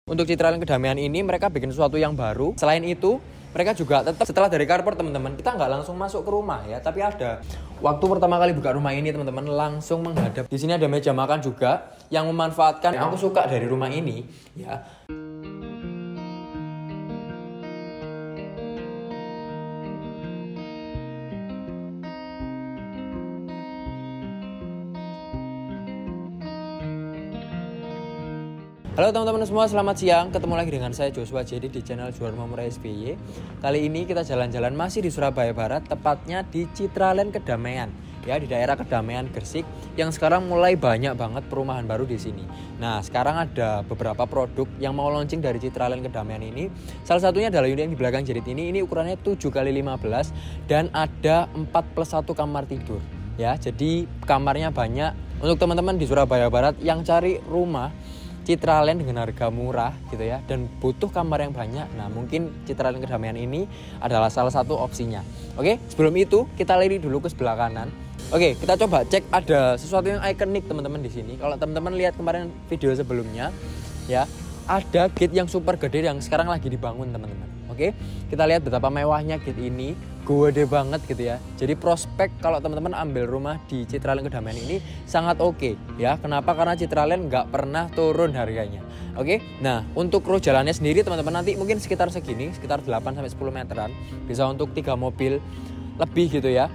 Untuk Citraland Kedamaian ini mereka bikin sesuatu yang baru. Selain itu, mereka juga tetap setelah dari carport teman-teman, kita nggak langsung masuk ke rumah ya, tapi ada waktu pertama kali buka rumah ini teman-teman langsung menghadap. Di sini ada meja makan juga yang memanfaatkan yang aku suka dari rumah ini ya. Halo teman-teman semua, selamat siang. Ketemu lagi dengan saya Joshua Jadi di channel Juara Murah SBY. Kali ini kita jalan-jalan masih di Surabaya Barat, tepatnya di Citraland Kedamaian. Ya, di daerah Kedamaian Gresik yang sekarang mulai banyak banget perumahan baru di sini. Nah, sekarang ada beberapa produk yang mau launching dari Citraland Kedamaian ini. Salah satunya adalah unit yang di belakang Jerit ini ukurannya 7x15 dan ada 4+1 kamar tidur. Ya, jadi kamarnya banyak. Untuk teman-teman di Surabaya Barat yang cari rumah Citraland dengan harga murah gitu ya, dan butuh kamar yang banyak, nah mungkin Citraland Kedamaian ini adalah salah satu opsinya. Oke, sebelum itu kita lirik dulu ke sebelah kanan. Oke, kita coba cek, ada sesuatu yang ikonik teman-teman di sini. Kalau teman-teman lihat kemarin video sebelumnya ya, ada gate yang super gede yang sekarang lagi dibangun teman-teman. Oke, kita lihat betapa mewahnya gate ini, gede banget gitu ya. Jadi prospek kalau teman-teman ambil rumah di Citraland Kedamaian ini sangat oke ya. Kenapa? Karena Citraland nggak pernah turun harganya. Oke, nah untuk row jalannya sendiri teman-teman nanti mungkin sekitar segini, sekitar 8-10 meteran. Bisa untuk 3 mobil lebih gitu ya.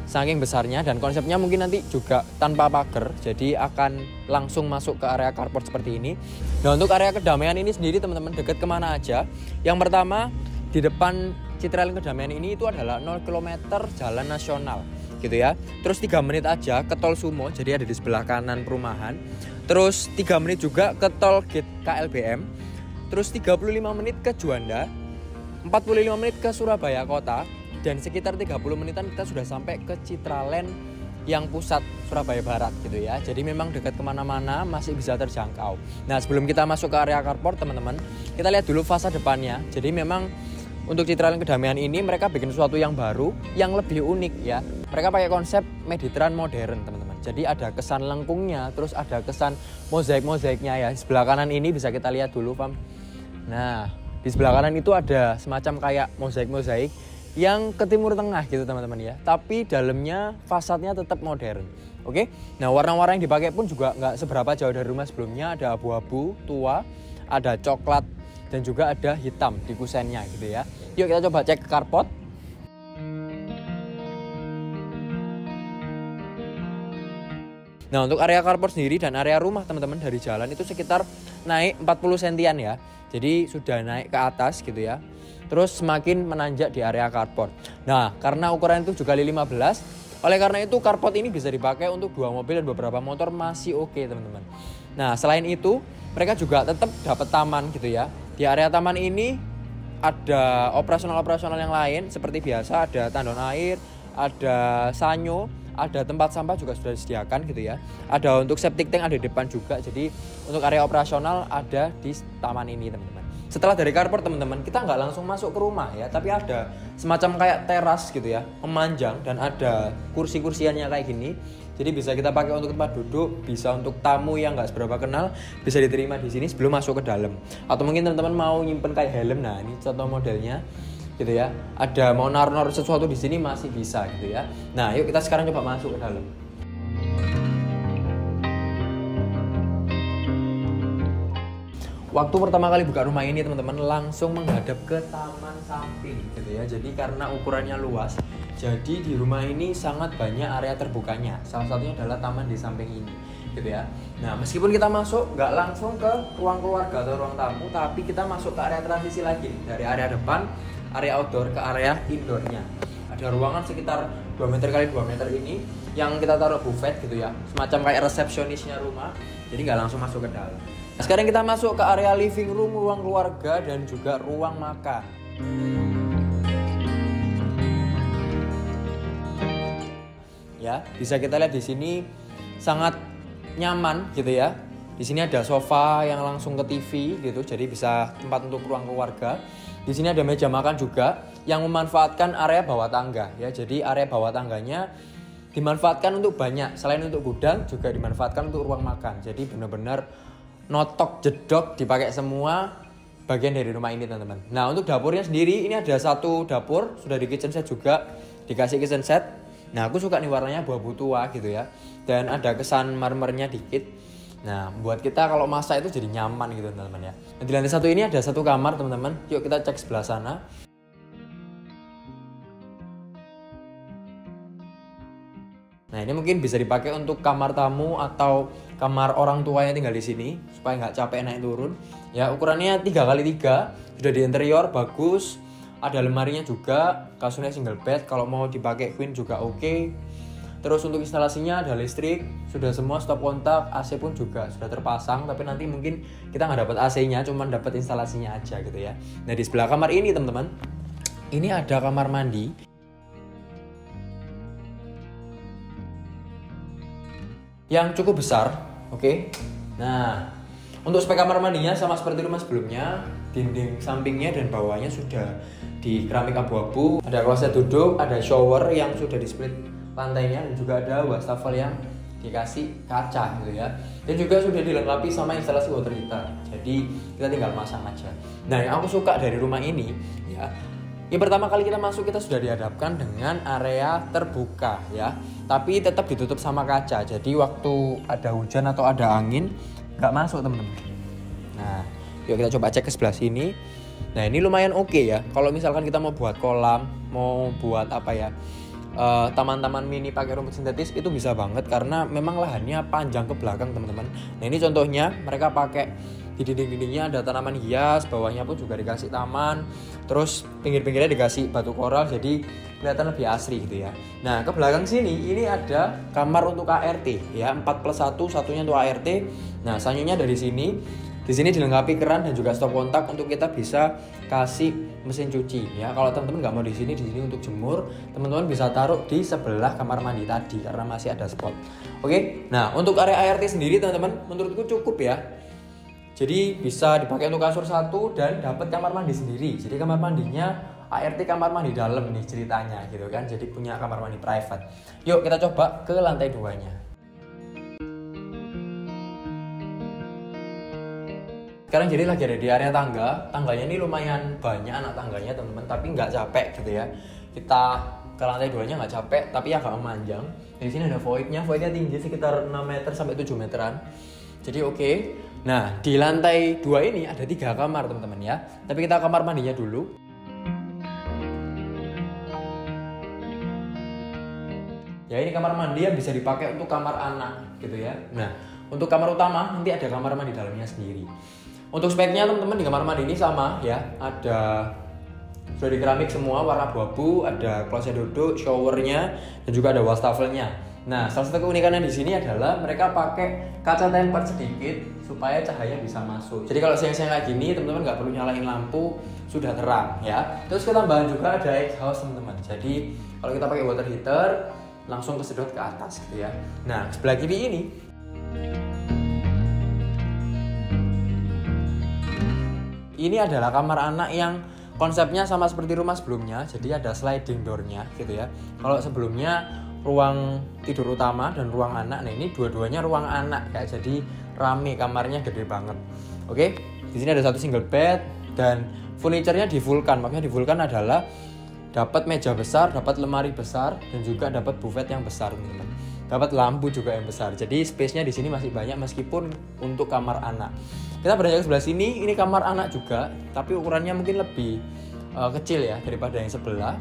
Saking besarnya, dan konsepnya mungkin nanti juga tanpa pagar, jadi akan langsung masuk ke area carport seperti ini. Nah untuk area Kedamaian ini sendiri teman-teman dekat kemana aja. Yang pertama di depan Citraland Kedamaian ini itu adalah 0 km jalan nasional gitu ya. Terus 3 menit aja ke tol Sumo, jadi ada di sebelah kanan perumahan. Terus 3 menit juga ke tol gate KLBM. Terus 35 menit ke Juanda, 45 menit ke Surabaya Kota. Dan sekitar 30 menitan kita sudah sampai ke Citraland yang pusat Surabaya Barat gitu ya. Jadi memang dekat kemana-mana, masih bisa terjangkau. Nah sebelum kita masuk ke area carport teman-teman, kita lihat dulu fasa depannya. Jadi memang untuk Citraland Kedamaian ini mereka bikin sesuatu yang baru, yang lebih unik ya. Mereka pakai konsep Mediterranean modern teman-teman. Jadi ada kesan lengkungnya, terus ada kesan mozaik-mozaiknya ya. Di sebelah kanan ini bisa kita lihat dulu Pam. Nah di sebelah kanan itu ada semacam kayak mozaik-mozaik yang ke timur tengah gitu teman-teman ya, tapi dalamnya fasadnya tetap modern. Oke, nah warna-warna yang dipakai pun juga nggak seberapa jauh dari rumah sebelumnya. Ada abu-abu tua, ada coklat, dan juga ada hitam di kusennya gitu ya. Yuk kita coba cek ke carport. Nah untuk area carport sendiri dan area rumah teman-teman dari jalan itu sekitar naik 40 sentian ya. Jadi sudah naik ke atas gitu ya. Terus semakin menanjak di area carport. Nah karena ukuran itu 7x15, oleh karena itu carport ini bisa dipakai untuk 2 mobil dan beberapa motor masih oke teman-teman. Nah selain itu mereka juga tetap dapat taman gitu ya. Di area taman ini ada operasional-operasional yang lain seperti biasa, ada tandon air, ada sanyo, ada tempat sampah juga sudah disediakan gitu ya. Ada untuk septic tank ada di depan juga. Jadi untuk area operasional ada di taman ini teman-teman. Setelah dari carport teman-teman, kita nggak langsung masuk ke rumah ya, tapi ada semacam kayak teras gitu ya, memanjang, dan ada kursi-kursiannya kayak gini. Jadi bisa kita pakai untuk tempat duduk, bisa untuk tamu yang nggak seberapa kenal, bisa diterima di sini sebelum masuk ke dalam. Atau mungkin teman-teman mau nyimpen kayak helm, nah ini contoh modelnya gitu ya. Ada mau naruh sesuatu di sini masih bisa gitu ya. Nah yuk kita sekarang coba masuk ke dalam. Waktu pertama kali buka rumah ini teman-teman langsung menghadap ke taman samping gitu ya. Jadi karena ukurannya luas, jadi di rumah ini sangat banyak area terbukanya. Salah satunya adalah taman di samping ini gitu ya. Nah meskipun kita masuk nggak langsung ke ruang keluarga atau ruang tamu, tapi kita masuk ke area transisi lagi. Dari area depan, area outdoor ke area indoornya. Ada ruangan sekitar 2 meter kali 2 meter ini yang kita taruh buffet gitu ya. Semacam kayak resepsionisnya rumah, jadi nggak langsung masuk ke dalam. Nah, sekarang kita masuk ke area living room, ruang keluarga, dan juga ruang makan. Ya, bisa kita lihat di sini sangat nyaman gitu ya. Di sini ada sofa yang langsung ke TV gitu, jadi bisa tempat untuk ruang keluarga. Di sini ada meja makan juga yang memanfaatkan area bawah tangga ya. Jadi area bawah tangganya dimanfaatkan untuk banyak, selain untuk gudang juga dimanfaatkan untuk ruang makan. Jadi benar-benar notok jedok dipakai semua, bagian dari rumah ini teman-teman. Nah untuk dapurnya sendiri ini ada satu dapur sudah di kitchen set juga, dikasih kitchen set. Nah aku suka nih warnanya abu-abu tua gitu ya, dan ada kesan marmernya dikit. Nah buat kita kalau masak itu jadi nyaman gitu teman-teman ya. Nah, di lantai 1 ini ada satu kamar teman-teman. Yuk kita cek sebelah sana. Nah ini mungkin bisa dipakai untuk kamar tamu atau kamar orang tua yang tinggal di sini supaya nggak capek naik turun. Ya ukurannya 3x3, sudah di interior bagus, ada lemarinya juga, kasurnya single bed, kalau mau dipakai queen juga oke. Terus untuk instalasinya ada listrik, sudah semua stop kontak, AC pun juga sudah terpasang, tapi nanti mungkin kita nggak dapat AC-nya, cuman dapat instalasinya aja gitu ya. Nah di sebelah kamar ini teman-teman, ini ada kamar mandi yang cukup besar, oke. Nah, untuk spek kamar mandinya sama seperti rumah sebelumnya, dinding sampingnya dan bawahnya sudah di keramik abu-abu, ada kloset duduk, ada shower yang sudah di split lantainya, dan juga ada wastafel yang dikasih kaca gitu ya. Dan juga sudah dilengkapi sama instalasi water heater. Jadi kita tinggal masang aja. Nah, yang aku suka dari rumah ini ya, yang pertama kali kita masuk kita sudah dihadapkan dengan area terbuka ya, tapi tetap ditutup sama kaca. Jadi waktu ada hujan atau ada angin nggak masuk teman-teman. Nah, yuk kita coba cek ke sebelah sini. Nah ini lumayan oke ya. Kalau misalkan kita mau buat kolam, mau buat apa ya, taman-taman mini pakai rumput sintetis itu bisa banget karena memang lahannya panjang ke belakang teman-teman. Nah ini contohnya mereka pakai di dinding-dindingnya ada tanaman hias, bawahnya pun juga dikasih taman, terus pinggir-pinggirnya dikasih batu koral jadi kelihatan lebih asri gitu ya. Nah ke belakang sini ini ada kamar untuk ART ya, 4+1, satunya untuk ART. Nah sanyunya dari sini. Di sini dilengkapi keran dan juga stop kontak untuk kita bisa kasih mesin cuci ya. Kalau teman-teman nggak mau di sini untuk jemur, teman-teman bisa taruh di sebelah kamar mandi tadi karena masih ada spot. Oke, nah untuk area ART sendiri teman-teman menurutku cukup ya. Jadi bisa dipakai untuk kasur satu dan dapat kamar mandi sendiri. Jadi kamar mandinya ART kamar mandi dalam nih ceritanya gitu kan. Jadi punya kamar mandi private. Yuk kita coba ke lantai 2-nya. Sekarang jadi lagi ada di area tangga. Tangganya ini lumayan banyak anak tangganya teman-teman, tapi nggak capek gitu ya. Kita ke lantai 2-nya nggak capek, tapi agak memanjang. Di sini ada voidnya tinggi sekitar 6 meter sampai 7 meteran. Jadi oke. Nah di lantai 2 ini ada 3 kamar teman-teman ya. Tapi kita kamar mandinya dulu. Ya ini kamar mandi yang bisa dipakai untuk kamar anak gitu ya. Nah untuk kamar utama nanti ada kamar mandi dalamnya sendiri. Untuk speknya teman-teman di kamar mandi ini sama ya, ada sudah di keramik semua warna abu-abu, ada kloset duduk, showernya, dan juga ada wastafelnya. Nah salah satu keunikannya di sini adalah mereka pakai kaca tempered sedikit supaya cahaya bisa masuk. Jadi kalau siang-siang kayak gini teman-teman nggak perlu nyalain lampu, sudah terang ya. Terus ketambahan juga ada exhaust teman-teman. Jadi kalau kita pakai water heater langsung kesedot ke atas gitu ya. Nah sebelah kiri ini adalah kamar anak yang konsepnya sama seperti rumah sebelumnya. Jadi ada sliding door-nya gitu ya. Kalau sebelumnya ruang tidur utama dan ruang anak, nah ini dua-duanya ruang anak kayak jadi rame, kamarnya gede banget. Oke, di sini ada satu single bed dan furniture-nya di Vulcan. Makanya di Vulcan adalah dapat meja besar, dapat lemari besar, dan juga dapat buffet yang besar teman-teman. Dapat lampu juga yang besar. Jadi space-nya di sini masih banyak meskipun untuk kamar anak. Kita beranjak ke sebelah sini, ini kamar anak juga, tapi ukurannya mungkin lebih kecil ya daripada yang sebelah.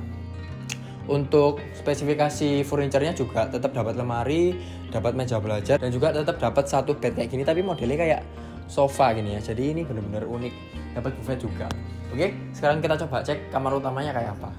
Untuk spesifikasi furniture-nya juga tetap dapat lemari, dapat meja belajar, dan juga tetap dapat satu bed kayak gini, tapi modelnya kayak sofa gini ya. Jadi ini benar-benar unik, dapat buffet juga. Oke, sekarang kita coba cek kamar utamanya kayak apa.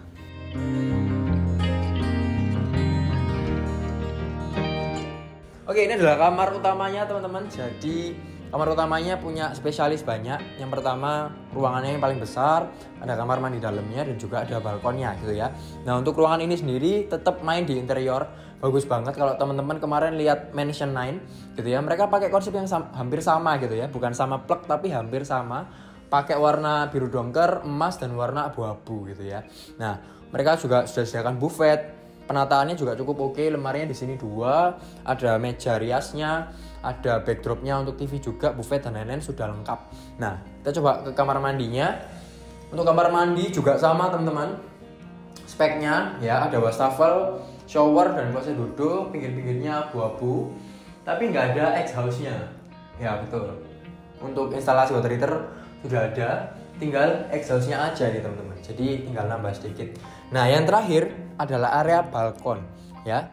Oke, ini adalah kamar utamanya teman-teman. Jadi kamar utamanya punya spesialis banyak. Yang pertama ruangannya yang paling besar, ada kamar mandi dalamnya dan juga ada balkonnya gitu ya. Nah untuk ruangan ini sendiri tetap main di interior, bagus banget. Kalau teman-teman kemarin lihat Mansion 9 gitu ya, mereka pakai konsep yang hampir sama gitu ya, bukan sama plek tapi hampir sama. Pakai warna biru dongker, emas dan warna abu-abu gitu ya. Nah mereka juga sudah sediakan buffet. Penataannya juga cukup oke, lemarinya di sini 2, ada meja riasnya, ada backdropnya untuk TV juga, buffet dan lain-lain sudah lengkap. Nah, Kita coba ke kamar mandinya. Untuk kamar mandi juga sama teman-teman. Speknya ya ada wastafel, shower dan kloset duduk, pinggir-pinggirnya abu-abu. Tapi nggak ada exhaust-nya. Ya betul. Untuk instalasi water heater sudah ada, tinggal exhaust-nya aja nih teman-teman. Jadi tinggal nambah sedikit. Nah, yang terakhir adalah area balkon ya.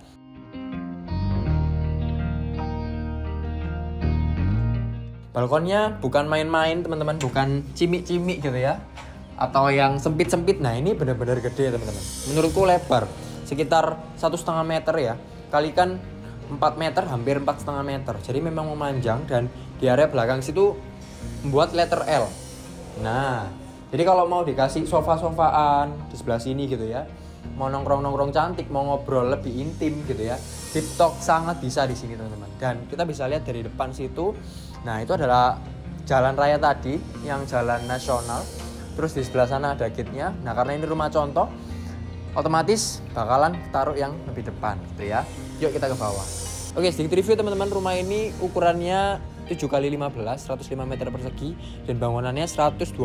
Balkonnya bukan main-main teman-teman, bukan cimik-cimik gitu ya, atau yang sempit-sempit. Nah ini benar-benar gede teman-teman. Menurutku lebar sekitar 1,5 meter ya, kalikan 4 meter, hampir 4,5 meter. Jadi memang memanjang dan di area belakang situ membuat letter L. Nah jadi kalau mau dikasih sofa-sofaan di sebelah sini gitu ya, mau nongkrong-nongkrong cantik, mau ngobrol lebih intim gitu ya, deep talk sangat bisa di sini teman-teman. Dan kita bisa lihat dari depan situ. Nah itu adalah jalan raya tadi, yang jalan nasional. Terus di sebelah sana ada gate-nya. Nah karena ini rumah contoh, otomatis bakalan taruh yang lebih depan gitu ya. Yuk kita ke bawah. Oke, sedikit review teman-teman. Rumah ini ukurannya 7x15, 105 meter persegi, dan bangunannya 127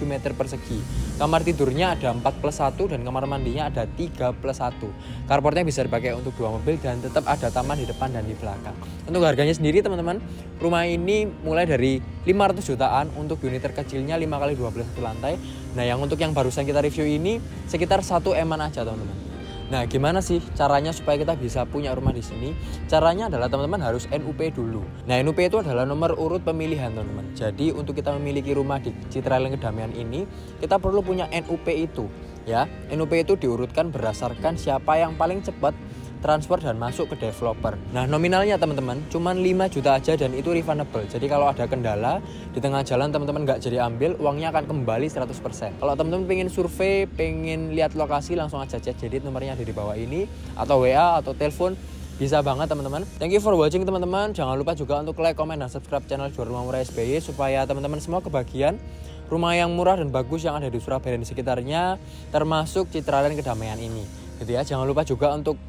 meter persegi. Kamar tidurnya ada 4+1 dan kamar mandinya ada 3+1. Carportnya bisa dipakai untuk 2 mobil dan tetap ada taman di depan dan di belakang. Untuk harganya sendiri teman-teman, rumah ini mulai dari 500 jutaan untuk unit terkecilnya 5x12 lantai. Nah yang untuk yang barusan kita review ini sekitar 1 M-an aja teman-teman. Nah, gimana sih caranya supaya kita bisa punya rumah di sini? Caranya adalah teman-teman harus NUP dulu. Nah, NUP itu adalah nomor urut pemilihan, teman-teman. Jadi, untuk kita memiliki rumah di Citraland Kedamaian ini, kita perlu punya NUP itu, ya. NUP itu diurutkan berdasarkan siapa yang paling cepat transfer dan masuk ke developer. Nah nominalnya teman-teman cuma 5 juta aja dan itu refundable. Jadi kalau ada kendala di tengah jalan teman-teman nggak jadi ambil, uangnya akan kembali 100%. Kalau teman-teman pengen survei, pengen lihat lokasi, langsung aja chat Jedit, nomornya ada di bawah ini, atau WA atau telepon. Bisa banget teman-teman. Thank you for watching teman-teman. Jangan lupa juga untuk like, comment, dan subscribe channel Jual Rumah Murah SBY supaya teman-teman semua kebagian rumah yang murah dan bagus yang ada di Surabaya dan di sekitarnya, termasuk Citraland Kedamaian ini. Gitu ya. Jangan lupa juga untuk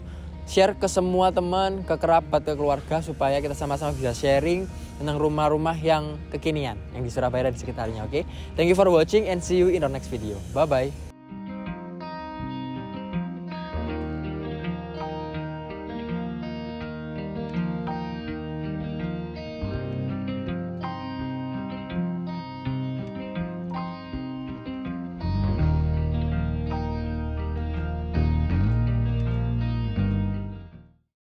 share ke semua teman, ke kerabat, ke keluarga supaya kita sama-sama bisa sharing tentang rumah-rumah yang kekinian yang di Surabaya dan di sekitarnya. Oke. Thank you for watching and see you in the next video. Bye bye.